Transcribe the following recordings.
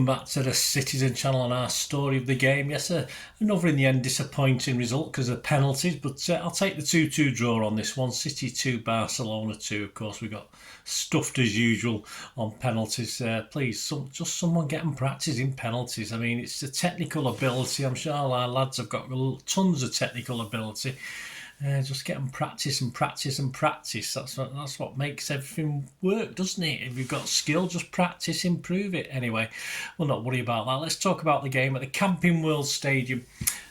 welcome back to the Citizen channel and our story of the game. Yes, another in the end disappointing result because of penalties, but I'll take the 2-2 draw on this one. City 2, Barcelona 2. Of course, we got stuffed as usual on penalties. Please, just someone get them practising penalties. I mean, it's the technical ability. I'm sure our lads have got tons of technical ability. Just get them practice and practice and practice. That's what makes everything work, doesn't it? If you've got skill, just practice, improve it. Anyway, we'll not worry about that. Let's talk about the game at the Camping World Stadium,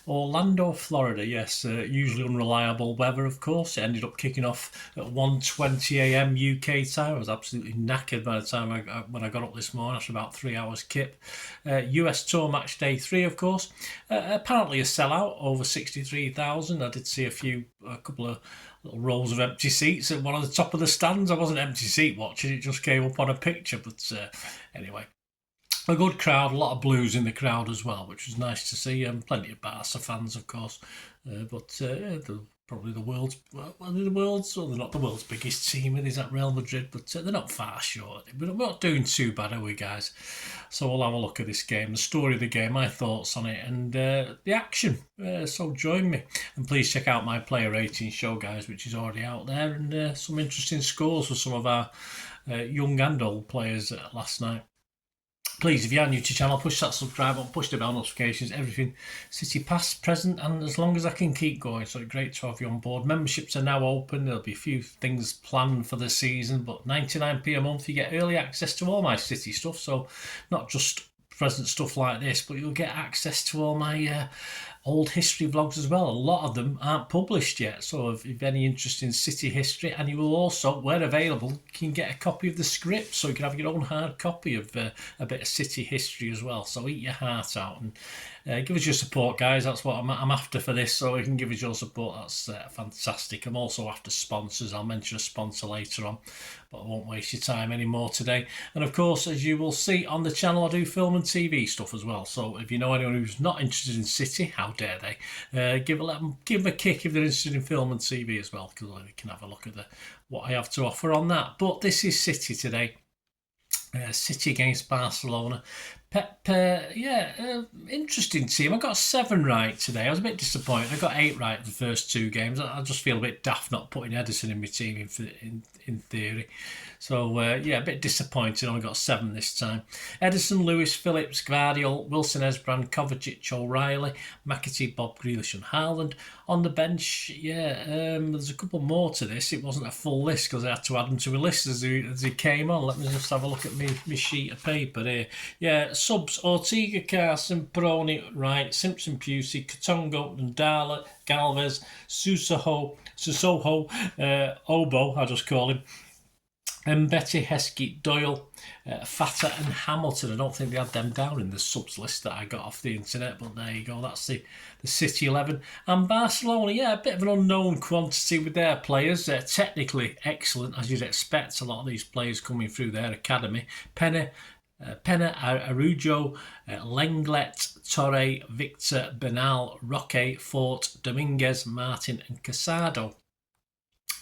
Orlando, Florida. Yes, usually unreliable weather, of course. It ended up kicking off at 1:20 a.m. UK time. I was absolutely knackered by the time when I got up this morning after about 3 hours kip. US Tour Match Day 3, of course. Apparently a sellout, over 63,000. I did see a couple of little rows of empty seats at one of the top of the stands. I wasn't empty seat watching, it just came up on a picture. But anyway, a good crowd, a lot of Blues in the crowd as well, which was nice to see. Plenty of Barca fans, of course. Probably the world's, well, they're not the world's biggest team, is that Real Madrid, but they're not far short. We're not doing too bad, are we, guys? So we'll have a look at this game, the story of the game, my thoughts on it, and the action. So join me, and please check out my player rating show, guys, which is already out there, and some interesting scores for some of our young and old players last night. Please, if you are new to the channel, push that subscribe button, push the bell notifications, everything City past, present, and as long as I can keep going. So great to have you on board. Memberships are now open. There'll be a few things planned for the season, but 99p a month, you get early access to all my City stuff. So not just present stuff like this, but you'll get access to all my old history vlogs as well. A lot of them aren't published yet, so if you've any interest in City history, and you will also, where available, you can get a copy of the script, so you can have your own hard copy of a bit of City history as well. So eat your heart out and give us your support, guys. That's what I'm after for this, so you can give us your support. That's fantastic. I'm also after sponsors. I'll mention a sponsor later on, but I won't waste your time anymore today. And of course, as you will see on the channel, I do film and TV stuff as well. So if you know anyone who's not interested in City, how dare they? Give them a kick if they're interested in film and TV as well, because they can have a look at what I have to offer on that. But this is City today. City against Barcelona. Pep, interesting team. I got 7 right today. I was a bit disappointed. I got 8 right in the first 2 games. I just feel a bit daft not putting Edison in my team in theory. So, a bit disappointed. I only got 7 this time. Edison, Lewis, Phillips, Gvardiol, Wilson, Esbrand, Kovacic, O'Reilly, McAtee, Bob, Grealish and Haaland. On the bench, there's a couple more to this. It wasn't a full list because I had to add them to a list as he came on. Let me just have a look at my sheet of paper here. Yeah, subs: Ortega, Carson, Peroni, Wright, Simpson, Pusey, Katongo, Ndala, Galvez, Susoho, Obo, I just call him, and Betty, Heskey, Doyle, Fata and Hamilton. I don't think they had them down in the subs list that I got off the internet, but there you go. That's the City 11. And Barcelona, a bit of an unknown quantity with their players. They're technically excellent, as you'd expect. A lot of these players coming through their academy. Penna, Arujo, Lenglet, Torre, Victor, Bernal, Roque, Fort, Dominguez, Martin and Casado.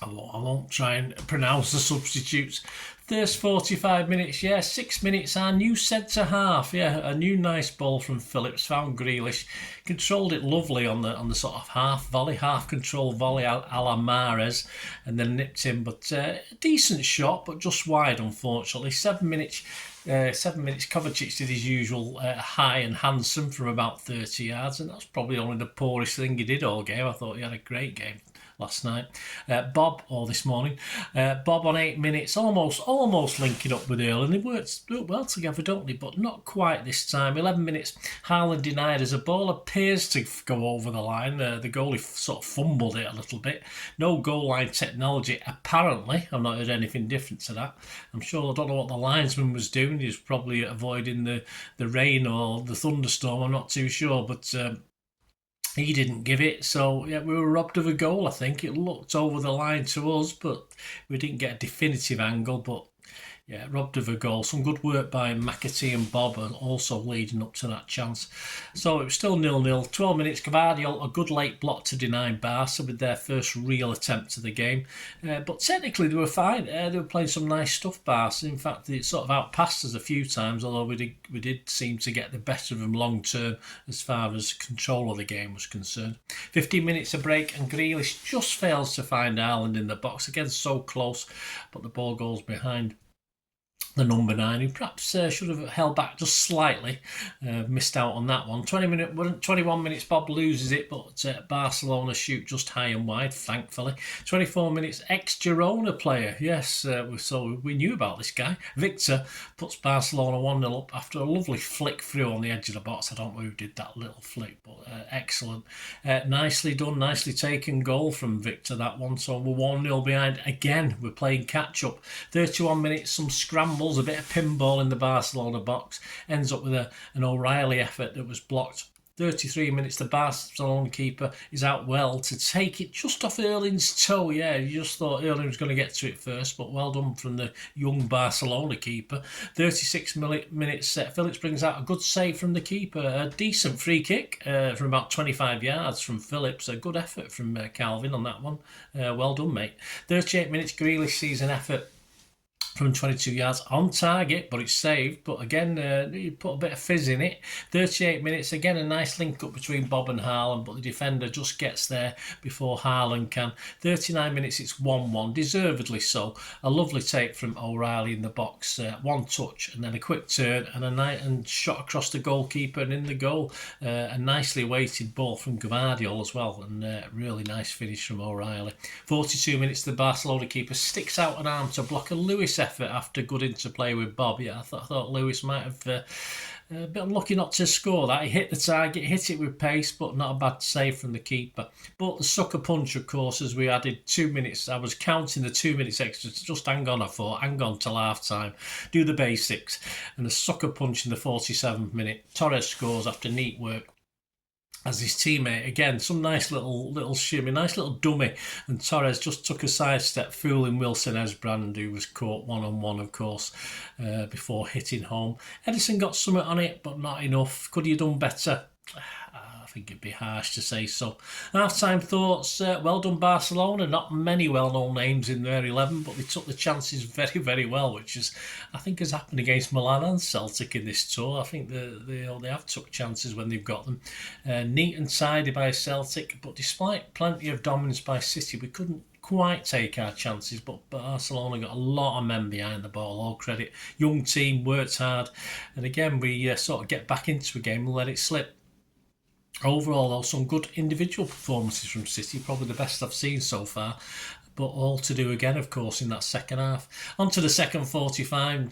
I won't try and pronounce the substitutes. First 45 minutes, 6 minutes, our new centre half, a new nice ball from Phillips, found Grealish, controlled it lovely on the sort of half control volley a la Mahrez, and then nipped in, but decent shot, but just wide unfortunately. 7 minutes, Kovacic did his usual high and handsome from about 30 yards, and that's probably only the poorest thing he did all game. I thought he had a great game last night. This morning. Bob on 8 minutes, almost linking up with Earl, and they worked well together, don't they? But not quite this time. 11 minutes, Haaland denied as a ball appears to go over the line. The goalie sort of fumbled it a little bit. No goal line technology, apparently. I've not heard anything different to that. I'm sure, I don't know what the linesman was doing. He was probably avoiding the rain or the thunderstorm. I'm not too sure, but he didn't give it, so we were robbed of a goal. I think it looked over the line to us, but we didn't get a definitive angle. But Yeah, robbed of a goal. Some good work by McAtee and Bob, and also leading up to that chance. So it was still 0-0. 12 minutes, Gavardiol, a good late block to deny Barca with their first real attempt of the game. But technically they were fine. They were playing some nice stuff, Barca. In fact, they sort of outpassed us a few times, although we did seem to get the better of them long term as far as control of the game was concerned. 15 minutes of break, and Grealish just fails to find Haaland in the box. Again, so close, but the ball goes behind the number 9, who perhaps should have held back just slightly, missed out on that one. 21 minutes, Bob loses it, but Barcelona shoot just high and wide, thankfully. 24 minutes, ex-Girona player, yes, so we knew about this guy. Victor puts Barcelona 1-0 up after a lovely flick through on the edge of the box. I don't know who did that little flick, but excellent. Nicely done, nicely taken goal from Victor, that one. So we're 1-0 behind again. We're playing catch-up. 31 minutes, some scramble, a bit of pinball in the Barcelona box, ends up with an O'Reilly effort that was blocked. 33 minutes, the Barcelona keeper is out well to take it just off Erling's toe. Yeah, you just thought Erling was going to get to it first, but well done from the young Barcelona keeper. 36 minutes, Phillips brings out a good save from the keeper. A decent free kick from about 25 yards from Phillips. A good effort from Calvin on that one. Well done, mate. 38 minutes, Grealish sees an effort from 22 yards on target, but it's saved. But again, you put a bit of fizz in it. 38 minutes, again, a nice link up between Bob and Haaland, but the defender just gets there before Haaland can. 39 minutes, it's 1-1, deservedly so. A lovely take from O'Reilly in the box, one touch, and then a quick turn, and shot across the goalkeeper and in the goal. A nicely weighted ball from Gavardiol as well, and really nice finish from O'Reilly. 42 minutes, the Barcelona keeper sticks out an arm to block a Lewis effort after good interplay with Bob. Yeah, I thought Lewis might have a bit unlucky not to score that. He hit the target, hit it with pace, but not a bad save from the keeper. But the sucker punch, of course, as we added 2 minutes, I was counting the 2 minutes extra to just hang on, I thought, hang on till half time, do the basics. And the sucker punch in the 47th minute, Torres scores after neat work as his teammate. Again, some nice little shimmy, nice little dummy, and Torres just took a sidestep, fooling Wilson Esbrand, who was caught one-on-one, of course, before hitting home. Edison got something on it, but not enough. Could he have done better? I think it'd be harsh to say so. Half-time thoughts, well done Barcelona. Not many well-known names in their 11, but they took the chances very, very well, which is, I think, has happened against Milan and Celtic in this tour. I think they have took chances when they've got them. Neat and tidy by Celtic, but despite plenty of dominance by City, we couldn't quite take our chances, but Barcelona got a lot of men behind the ball. All credit. Young team, worked hard, and again, we sort of get back into a game and let it slip. Overall, though, some good individual performances from City, probably the best I've seen so far, but all to do again, of course, in that second half. On to the second 49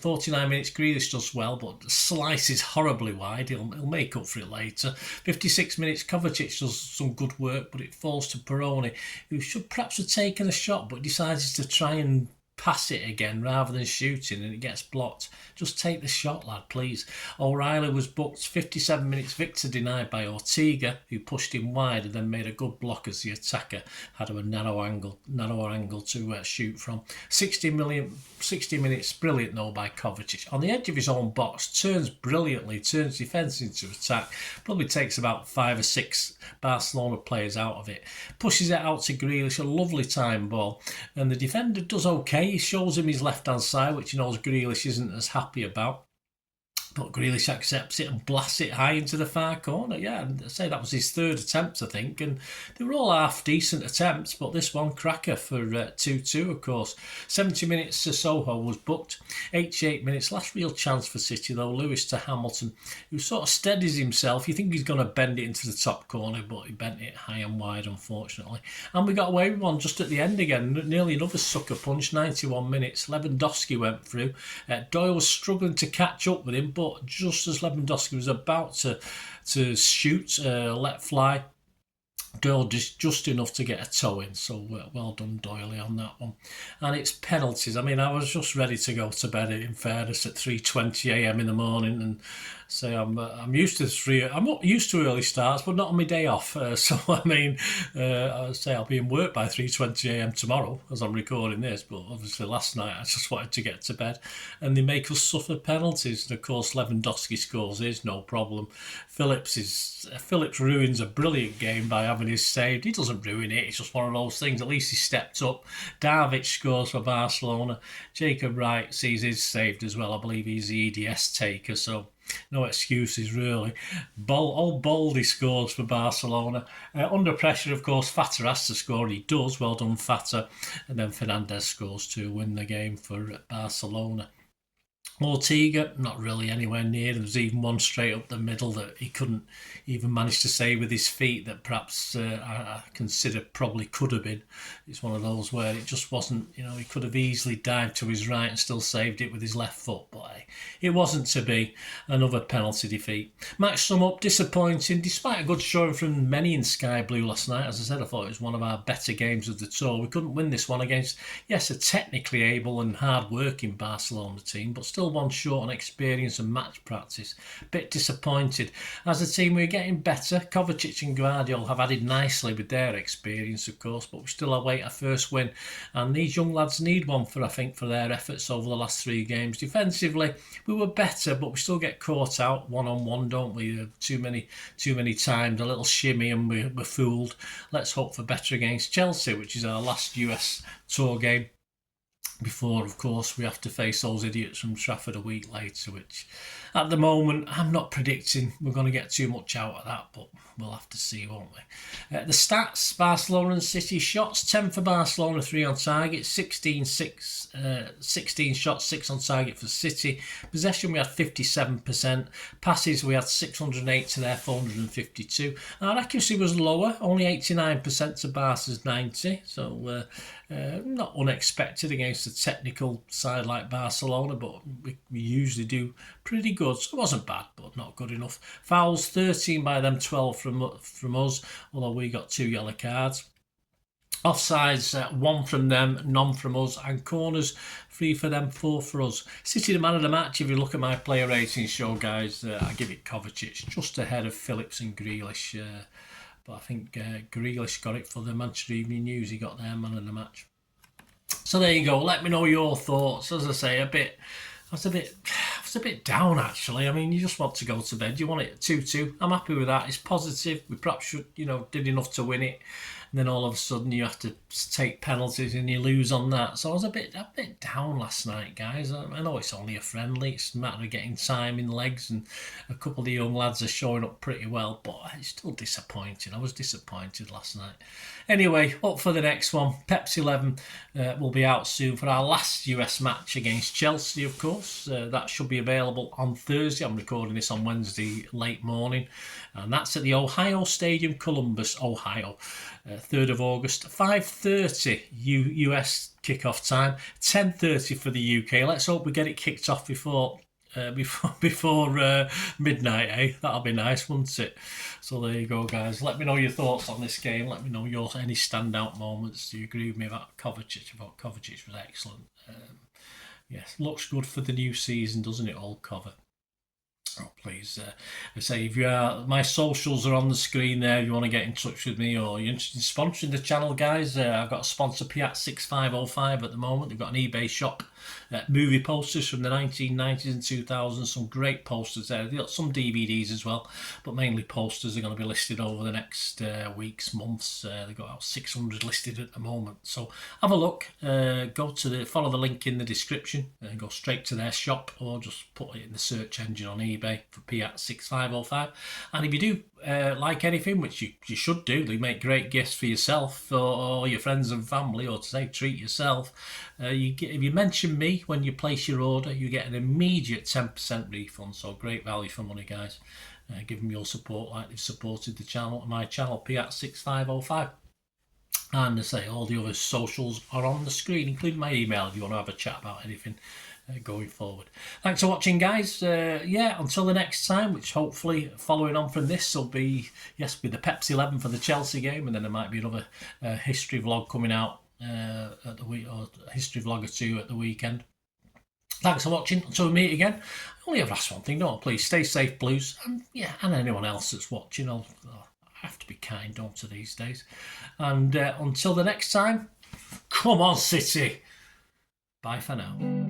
minutes, Grealish does well, but slices horribly wide. He'll make up for it later. 56 minutes, Kovacic does some good work, but it falls to Peroni, who should perhaps have taken a shot, but decides to try and pass it again rather than shooting, and it gets blocked. Just take the shot, lad, please. O'Reilly was booked. 57 minutes, Victor denied by Ortega, who pushed him wide and then made a good block as the attacker had a narrower angle to shoot from. 60 minutes, brilliant though by Kovacic. On the edge of his own box, turns brilliantly, turns defence into attack. Probably takes about 5 or 6 Barcelona players out of it. Pushes it out to Grealish, a lovely time ball, and the defender does okay. He shows him his left-hand side, which he knows Grealish isn't as happy about. But Grealish accepts it and blasts it high into the far corner. Yeah, and I say that was his third attempt, I think, and they were all half-decent attempts, but this one, cracker for 2-2, of course. 70 minutes, Sissoko was booked. 88 minutes, last real chance for City, though, Lewis to Hamilton, who sort of steadies himself. You think he's going to bend it into the top corner, but he bent it high and wide, unfortunately. And we got away with one just at the end again, nearly another sucker punch, 91 minutes. Lewandowski went through. Doyle was struggling to catch up with him, but just as Lewandowski was about to shoot, let fly, Doyle just enough to get a toe in, so well done Doyley on that one. And it's penalties. I mean, I was just ready to go to bed, in fairness, at 3:20 a.m. in the morning, and say I'm used to I'm not used to early starts, but not on my day off. So I mean, I say I'll be in work by 3:20 a.m. tomorrow as I'm recording this. But obviously last night I just wanted to get to bed, and they make us suffer penalties. And of course Lewandowski scores is no problem. Phillips ruins a brilliant game by having his saved. He doesn't ruin it. It's just one of those things. At least he stepped up. Darvic scores for Barcelona. Jacob Wright sees his saved as well. I believe he's the EDS taker. So no excuses really. Old Baldy scores for Barcelona. Under pressure, of course, Fata has to score, and he does. Well done, Fata. And then Fernandez scores to win the game for Barcelona. Ortega, not really anywhere near. There was even one straight up the middle that he couldn't even manage to save with his feet that perhaps I consider probably could have been. It's one of those where it just wasn't, he could have easily dived to his right and still saved it with his left foot, but it wasn't to be. Another penalty defeat. Match sum up, disappointing, despite a good showing from many in Sky Blue last night. As I said, I thought it was one of our better games of the tour. We couldn't win this one against, yes, a technically able and hard-working Barcelona team, but still one short on experience and match practice. Bit disappointed. As a team, we're getting better. Kovacic and Guardiola have added nicely with their experience, of course, but we still await a first win. And these young lads need one for their efforts over the last 3 games. Defensively, we were better, but we still get caught out one-on-one, don't we? Too many times, a little shimmy and we're fooled. Let's hope for better against Chelsea, which is our last US Tour game before, of course, we have to face those idiots from Trafford a week later, which at the moment I'm not predicting we're going to get too much out of that, but we'll have to see, won't we? The stats: Barcelona and City shots, 10 for Barcelona, 3 on target, 16 shots, 6 on target for City. Possession, we had 57%. Passes, we had 608 to their 452. Our accuracy was lower, only 89% to Barca's 90, so not unexpected against a technical side like Barcelona, but we usually do pretty good. So it wasn't bad, but not good enough. Fouls, 13 by them, 12 from us, although we got 2 yellow cards. Offsides, 1 from them, none from us, and corners, 3 for them, 4 for us. City the man of the match. If you look at my player rating show, guys, I give it Kovacic, just ahead of Phillips and Grealish. But I think Grealish got it for the Manchester Evening News. He got their man of the match. So there you go. Let me know your thoughts. As I say, I was a bit down actually. I mean, you just want to go to bed. You want it at 2-2. I'm happy with that. It's positive. We perhaps should, did enough to win it. And then all of a sudden you have to take penalties and you lose on that. So I was a bit down last night, guys. I know it's only a friendly. It's a matter of getting time in legs, and a couple of the young lads are showing up pretty well, but it's still disappointing. I was disappointed last night. Anyway, up for the next one. Pepsi 11 will be out soon for our last US match against Chelsea, of course. That should be available on Thursday. I'm recording this on Wednesday late morning. And that's at the Ohio Stadium, Columbus, Ohio. 3rd of August, 5:30 US kickoff time, 10:30 for the UK. Let's hope we get it kicked off before midnight, eh? That'll be nice, wouldn't it? So there you go, guys. Let me know your thoughts on this game. Let me know any standout moments. Do you agree with me about Kovacic? Kovacic was excellent. Yes, looks good for the new season, doesn't it, old Cover? Oh, please, I say, if you are, my socials are on the screen there. If you want to get in touch with me or you're interested in sponsoring the channel, guys, I've got a sponsor, Piat6505 at the moment. They've got an eBay shop. Movie posters from the 1990s and 2000s, some great posters there. They've got some DVDs as well, but mainly posters are going to be listed over the next weeks, months. They've got about 600 listed at the moment. So have a look, follow the link in the description and go straight to their shop, or just put it in the search engine on eBay for Piat6505. And if you do like anything, which you should do, they make great gifts for yourself or your friends and family, or to say treat yourself. If you mention me when you place your order, you get an immediate 10% refund. So great value for money, guys. Give them your support like they've supported the channel, my channel, Piat6505. And I say all the other socials are on the screen, including my email if you want to have a chat about anything. going forward. Thanks for watching, guys. Yeah, until the next time, which hopefully following on from this will be, yes, be the Pepsi 11 for the Chelsea game, and then there might be another history vlog coming out at the week, or a history vlog or two at the weekend. Thanks for watching. Until we meet again, I only ever ask one thing, don't I? Please stay safe, Blues, and yeah, and anyone else that's watching. I have to be kind, don't I, these days? And until the next time, come on, City. Bye for now.